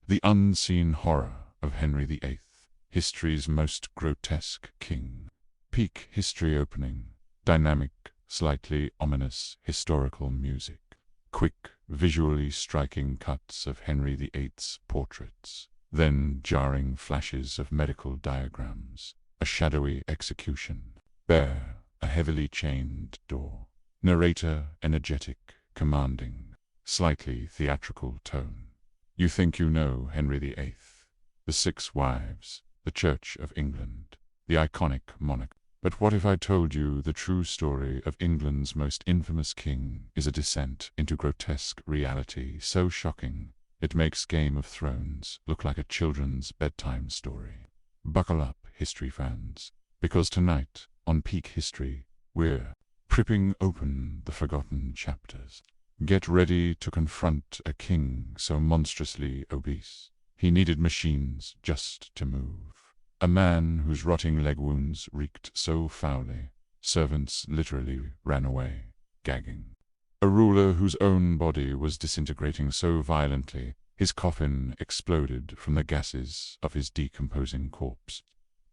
The unseen horror of Henry VIII, history's most grotesque king. Peak history opening. Dynamic, slightly ominous historical music. Quick, visually striking cuts of Henry VIII's portraits. Then jarring flashes of medical diagrams. A shadowy execution. Bare, a heavily chained door. Narrator energetic, commanding, slightly theatrical tone. You think you know Henry VIII, the 6 wives, the Church of England, the iconic monarch. But what if I told you the true story of England's most infamous king is a descent into grotesque reality so shocking it makes Game of Thrones look like a children's bedtime story? Buckle up, history fans, because tonight, on Peak History, we're ripping open the forgotten chapters. Get ready to confront a king so monstrously obese he needed machines just to move. A man whose rotting leg wounds reeked so foully, servants literally ran away, gagging. A ruler whose own body was disintegrating so violently his coffin exploded from the gases of his decomposing corpse.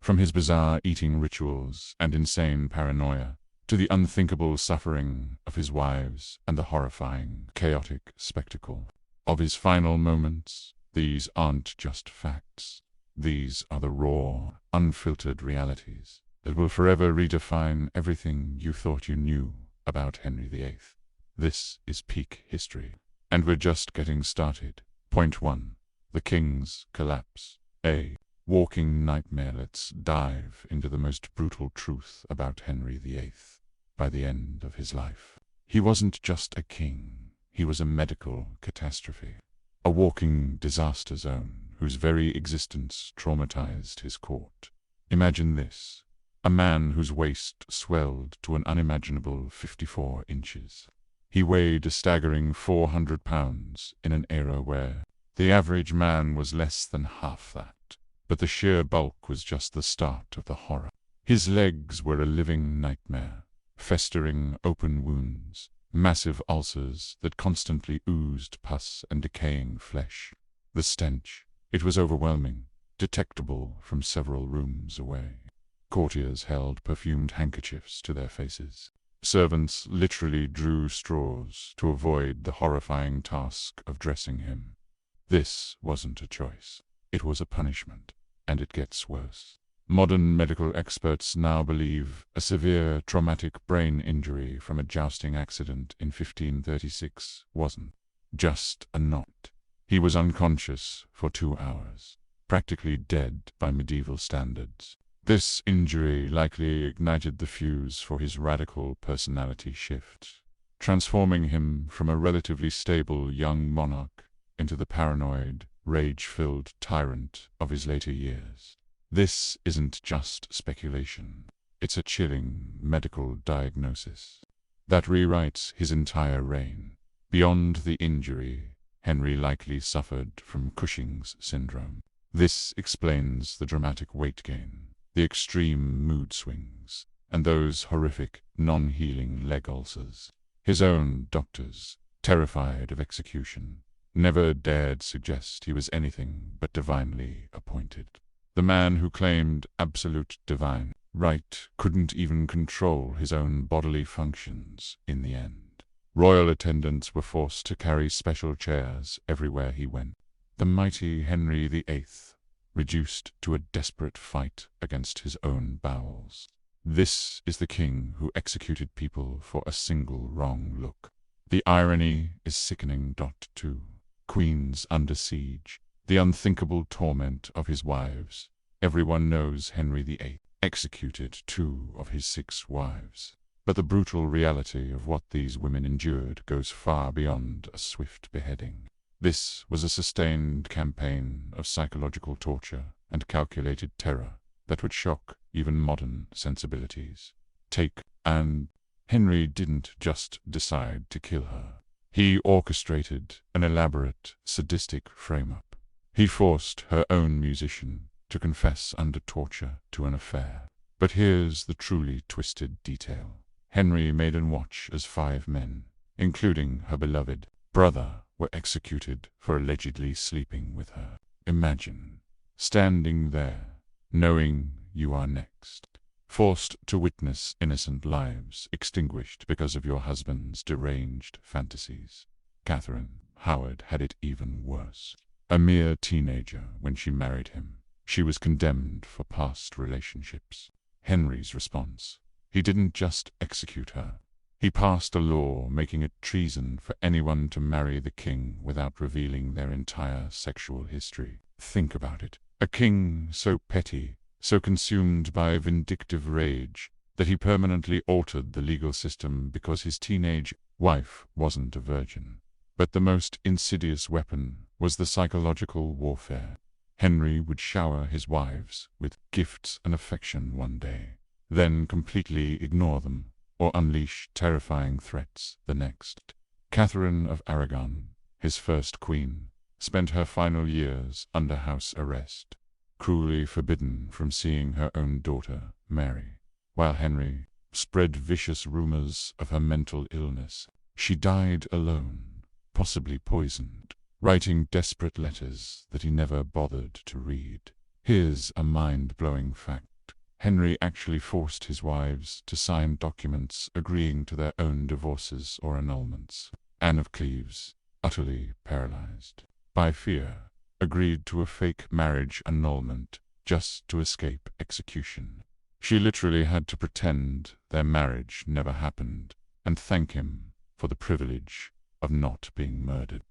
From his bizarre eating rituals and insane paranoia, to the unthinkable suffering of his wives and the horrifying, chaotic spectacle of his final moments, these aren't just facts. These are the raw, unfiltered realities that will forever redefine everything you thought you knew about Henry VIII. This is Peak History, and we're just getting started. Point 1. The King's Collapse. A walking nightmare. Let's dive into the most brutal truth about Henry VIII. By the end of his life, he wasn't just a king, he was a medical catastrophe. A walking disaster zone whose very existence traumatized his court. Imagine this: a man whose waist swelled to an unimaginable 54 inches. He weighed a staggering 400 pounds in an era where the average man was less than half that. But the sheer bulk was just the start of the horror. His legs were a living nightmare. Festering open wounds, massive ulcers that constantly oozed pus and decaying flesh. The stench, it was overwhelming, detectable from several rooms away. Courtiers held perfumed handkerchiefs to their faces. Servants literally drew straws to avoid the horrifying task of dressing him. This wasn't a choice. It was a punishment, and it gets worse. Modern medical experts now believe a severe traumatic brain injury from a jousting accident in 1536 wasn't just a knot. He was unconscious for 2 hours, practically dead by medieval standards. This injury likely ignited the fuse for his radical personality shift, transforming him from a relatively stable young monarch into the paranoid, rage-filled tyrant of his later years. This isn't just speculation. It's a chilling medical diagnosis that rewrites his entire reign. Beyond the injury, Henry likely suffered from Cushing's syndrome. This explains the dramatic weight gain, the extreme mood swings, and those horrific, non-healing leg ulcers. His own doctors, terrified of execution, never dared suggest he was anything but divinely appointed. The man who claimed absolute divine right couldn't even control his own bodily functions in the end. Royal attendants were forced to carry special chairs everywhere he went. The mighty Henry VIII, reduced to a desperate fight against his own bowels. This is the king who executed people for a single wrong look. The irony is sickening. 2. Queens under siege. The unthinkable torment of his wives. Everyone knows Henry VIII executed 2 of his 6 wives. But the brutal reality of what these women endured goes far beyond a swift beheading. This was a sustained campaign of psychological torture and calculated terror that would shock even modern sensibilities. Take Anne. Henry didn't just decide to kill her. He orchestrated an elaborate, sadistic frame-up. He forced her own musician to confess under torture to an affair. But here's the truly twisted detail. Henry made and watch as 5 men, including her beloved brother, were executed for allegedly sleeping with her. Imagine standing there, knowing you are next, forced to witness innocent lives extinguished because of your husband's deranged fantasies. Catherine Howard had it even worse. A mere teenager when she married him, she was condemned for past relationships. Henry's response: he didn't just execute her. He passed a law making it treason for anyone to marry the king without revealing their entire sexual history. Think about it. A king so petty, so consumed by vindictive rage, that he permanently altered the legal system because his teenage wife wasn't a virgin. But the most insidious weapon was the psychological warfare. Henry would shower his wives with gifts and affection one day, then completely ignore them, or unleash terrifying threats the next. Catherine of Aragon, his first queen, spent her final years under house arrest, cruelly forbidden from seeing her own daughter, Mary. While Henry spread vicious rumors of her mental illness, she died alone, possibly poisoned, writing desperate letters that he never bothered to read. Here's a mind-blowing fact. Henry actually forced his wives to sign documents agreeing to their own divorces or annulments. Anne of Cleves, utterly paralyzed by fear, agreed to a fake marriage annulment just to escape execution. She literally had to pretend their marriage never happened and thank him for the privilege of not being murdered.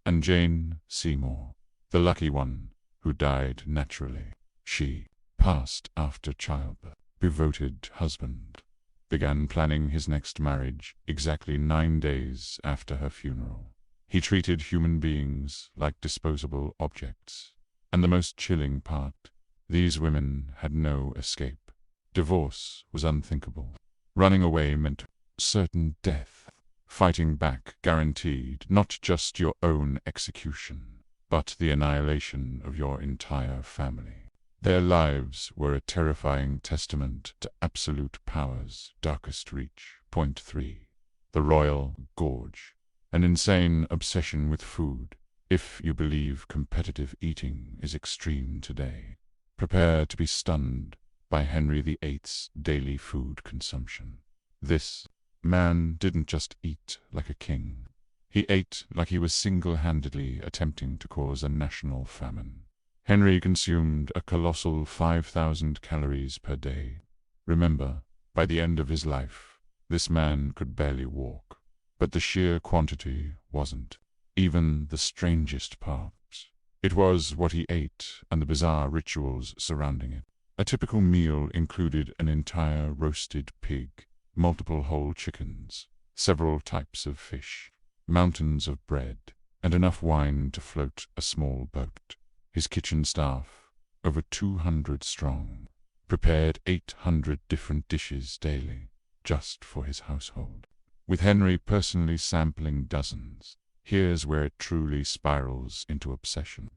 And Jane Seymour, the lucky one who died naturally, she passed after childbirth. Devoted husband began planning his next marriage exactly 9 days after her funeral. He treated human beings like disposable objects. And the most chilling part, these women had no escape. Divorce was unthinkable. Running away meant certain death. Fighting back guaranteed not just your own execution, but the annihilation of your entire family. Their lives were a terrifying testament to absolute power's darkest reach. Point 3. The Royal Gorge. An insane obsession with food. If you believe competitive eating is extreme today, prepare to be stunned by Henry VIII's daily food consumption. This man didn't just eat like a king. He ate like he was single-handedly attempting to cause a national famine. Henry consumed a colossal 5,000 calories per day. Remember, by the end of his life, this man could barely walk. But the sheer quantity wasn't even the strangest parts. It was what he ate and the bizarre rituals surrounding it. A typical meal included an entire roasted pig, multiple whole chickens, several types of fish, mountains of bread, and enough wine to float a small boat. His kitchen staff, over 200 strong, prepared 800 different dishes daily, just for his household. With Henry personally sampling dozens, here's where it truly spirals into obsession.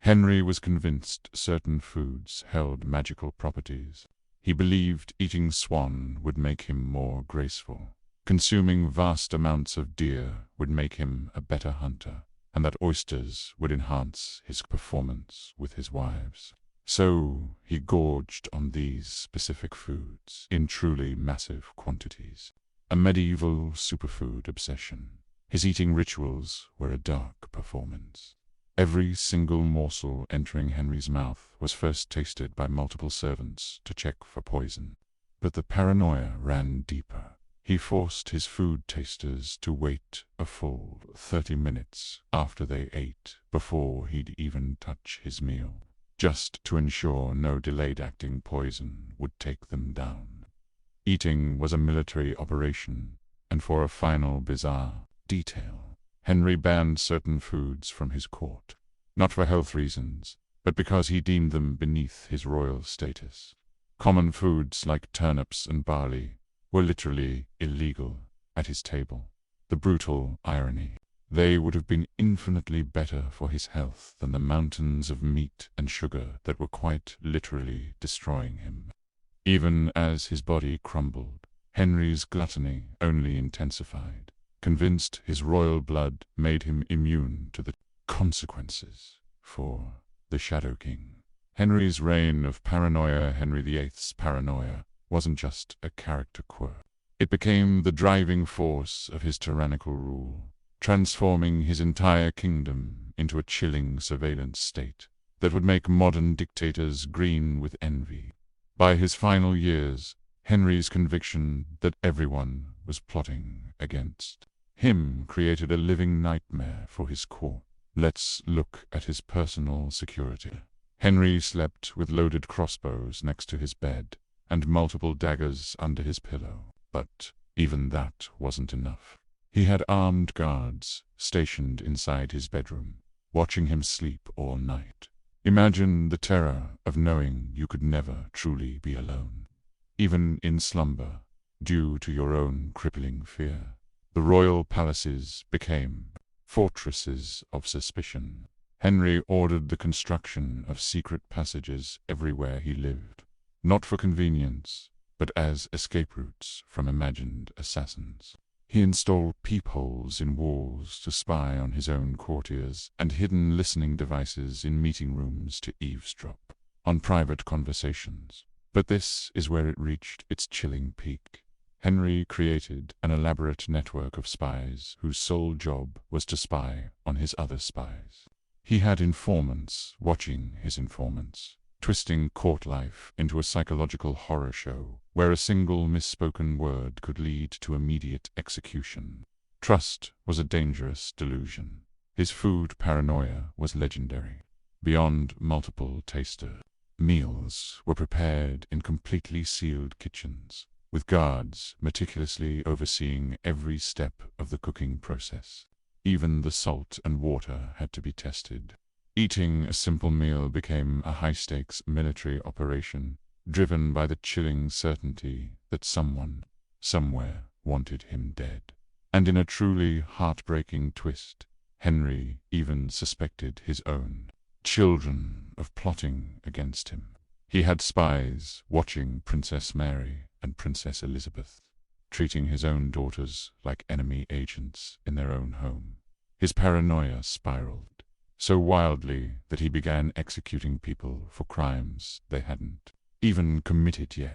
Henry was convinced certain foods held magical properties. He believed eating swan would make him more graceful, consuming vast amounts of deer would make him a better hunter, and that oysters would enhance his performance with his wives. So he gorged on these specific foods in truly massive quantities. A medieval superfood obsession. His eating rituals were a dark performance. Every single morsel entering Henry's mouth was first tasted by multiple servants to check for poison. But the paranoia ran deeper. He forced his food tasters to wait a full 30 minutes after they ate before he'd even touch his meal, just to ensure no delayed-acting poison would take them down. Eating was a military operation, and for a final bizarre detail, Henry banned certain foods from his court, not for health reasons, but because he deemed them beneath his royal status. Common foods like turnips and barley were literally illegal at his table. The brutal irony. They would have been infinitely better for his health than the mountains of meat and sugar that were quite literally destroying him. Even as his body crumbled, Henry's gluttony only intensified. convinced his royal blood made him immune to the consequences for the Shadow King. Henry's reign of paranoia, Henry VIII's paranoia, wasn't just a character quirk. It became the driving force of his tyrannical rule, transforming his entire kingdom into a chilling surveillance state that would make modern dictators green with envy. By his final years, Henry's conviction that everyone was plotting against him created a living nightmare for his court. Let's look at his personal security. Henry slept with loaded crossbows next to his bed and multiple daggers under his pillow. But even that wasn't enough. He had armed guards stationed inside his bedroom, watching him sleep all night. Imagine the terror of knowing you could never truly be alone, even in slumber, due to your own crippling fear. The royal palaces became fortresses of suspicion. Henry ordered the construction of secret passages everywhere he lived, not for convenience, but as escape routes from imagined assassins. He installed peepholes in walls to spy on his own courtiers and hidden listening devices in meeting rooms to eavesdrop on private conversations. But this is where it reached its chilling peak. Henry created an elaborate network of spies whose sole job was to spy on his other spies. He had informants watching his informants, twisting court life into a psychological horror show where a single misspoken word could lead to immediate execution. Trust was a dangerous delusion. His food paranoia was legendary. Beyond multiple taster, meals were prepared in completely sealed kitchens, with guards meticulously overseeing every step of the cooking process. Even the salt and water had to be tested. Eating a simple meal became a high-stakes military operation, driven by the chilling certainty that someone, somewhere, wanted him dead. And in a truly heartbreaking twist, Henry even suspected his own children of plotting against him. He had spies watching Princess Mary and Princess Elizabeth, treating his own daughters like enemy agents in their own home. His paranoia spiraled so wildly that he began executing people for crimes they hadn't even committed yet.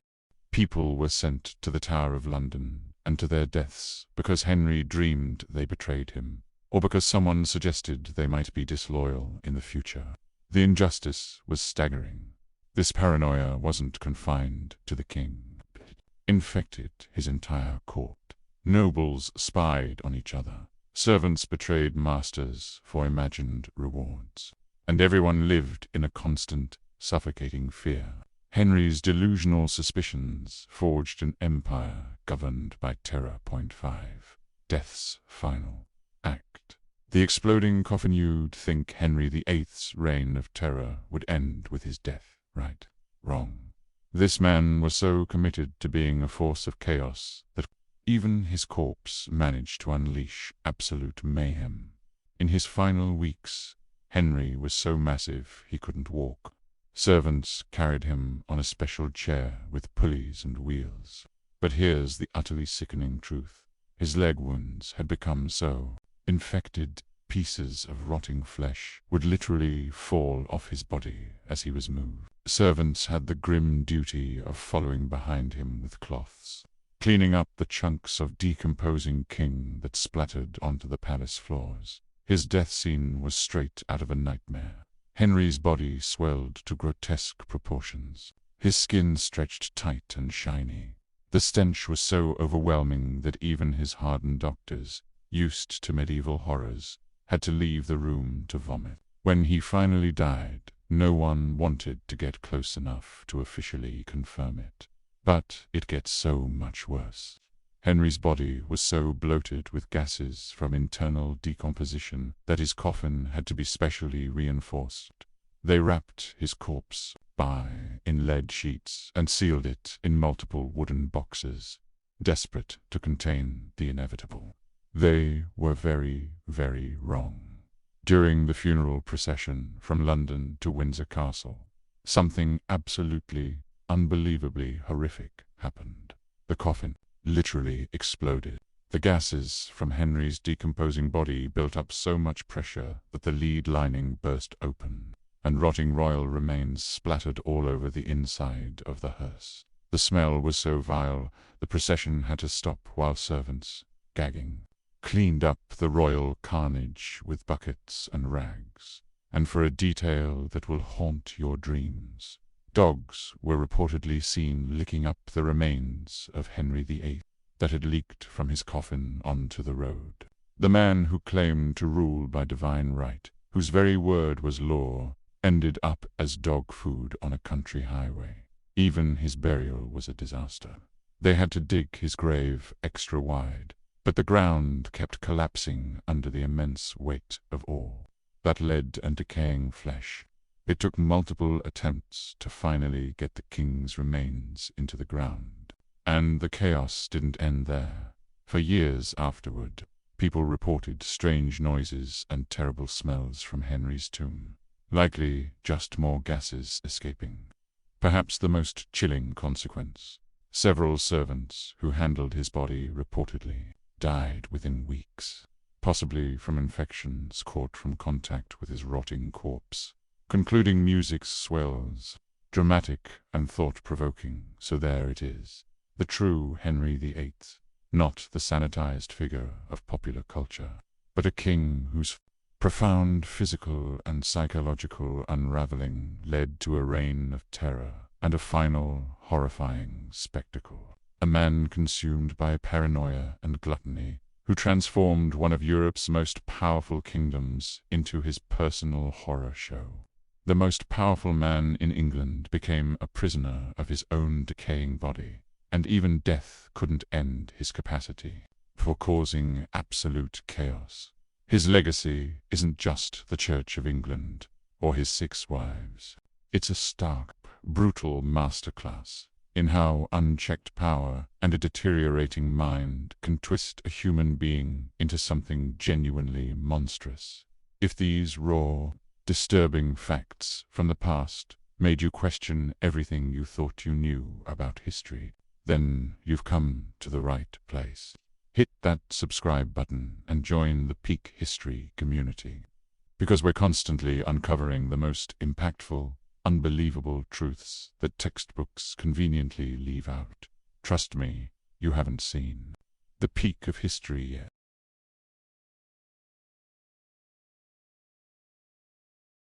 People were sent to the Tower of London and to their deaths because Henry dreamed they betrayed him, or because someone suggested they might be disloyal in the future. The injustice was staggering. This paranoia wasn't confined to the king. It infected his entire court. Nobles spied on each other. Servants betrayed masters for imagined rewards. And everyone lived in a constant, suffocating fear. Henry's delusional suspicions forged an empire governed by terror. 5. Death's final act. The exploding coffin. You'd think Henry VIII's reign of terror would end with his death, right? Wrong. This man was so committed to being a force of chaos that even his corpse managed to unleash absolute mayhem. In his final weeks, Henry was so massive he couldn't walk. Servants carried him on a special chair with pulleys and wheels. But here's the utterly sickening truth. His leg wounds had become so infected, pieces of rotting flesh would literally fall off his body as he was moved. Servants had the grim duty of following behind him with cloths, cleaning up the chunks of decomposing king that splattered onto the palace floors. His death scene was straight out of a nightmare. Henry's body swelled to grotesque proportions. His skin stretched tight and shiny. The stench was so overwhelming that even his hardened doctors, used to medieval horrors, had to leave the room to vomit. When he finally died, no one wanted to get close enough to officially confirm it. But it gets so much worse. Henry's body was so bloated with gases from internal decomposition that his coffin had to be specially reinforced. They wrapped his corpse in lead sheets and sealed it in multiple wooden boxes, desperate to contain the inevitable. They were very, very wrong. During the funeral procession from London to Windsor Castle, something absolutely, unbelievably horrific happened. The coffin literally exploded. The gases from Henry's decomposing body built up so much pressure that the lead lining burst open, and rotting royal remains splattered all over the inside of the hearse. The smell was so vile, the procession had to stop while servants, gagging, cleaned up the royal carnage with buckets and rags. And for a detail that will haunt your dreams, dogs were reportedly seen licking up the remains of Henry VIII that had leaked from his coffin onto the road. The man who claimed to rule by divine right, whose very word was law, ended up as dog food on a country highway. Even his burial was a disaster. They had to dig his grave extra wide, but the ground kept collapsing under the immense weight of all that lead and decaying flesh. It took multiple attempts to finally get the king's remains into the ground. And the chaos didn't end there. For years afterward, people reported strange noises and terrible smells from Henry's tomb, likely just more gases escaping. Perhaps the most chilling consequence: several servants who handled his body reportedly died within weeks, possibly from infections caught from contact with his rotting corpse. Concluding music swells, dramatic and thought-provoking, so there it is. The true Henry VIII, not the sanitized figure of popular culture, but a king whose profound physical and psychological unraveling led to a reign of terror and a final, horrifying spectacle. A man consumed by paranoia and gluttony, who transformed one of Europe's most powerful kingdoms into his personal horror show. The most powerful man in England became a prisoner of his own decaying body, and even death couldn't end his capacity for causing absolute chaos. His legacy isn't just the Church of England or his 6 wives. It's a stark, brutal masterclass in how unchecked power and a deteriorating mind can twist a human being into something genuinely monstrous. If these raw, disturbing facts from the past made you question everything you thought you knew about history, then you've come to the right place. Hit that subscribe button and join the Peak History community, because we're constantly uncovering the most impactful, unbelievable truths that textbooks conveniently leave out. Trust me, you haven't seen the peak of history yet.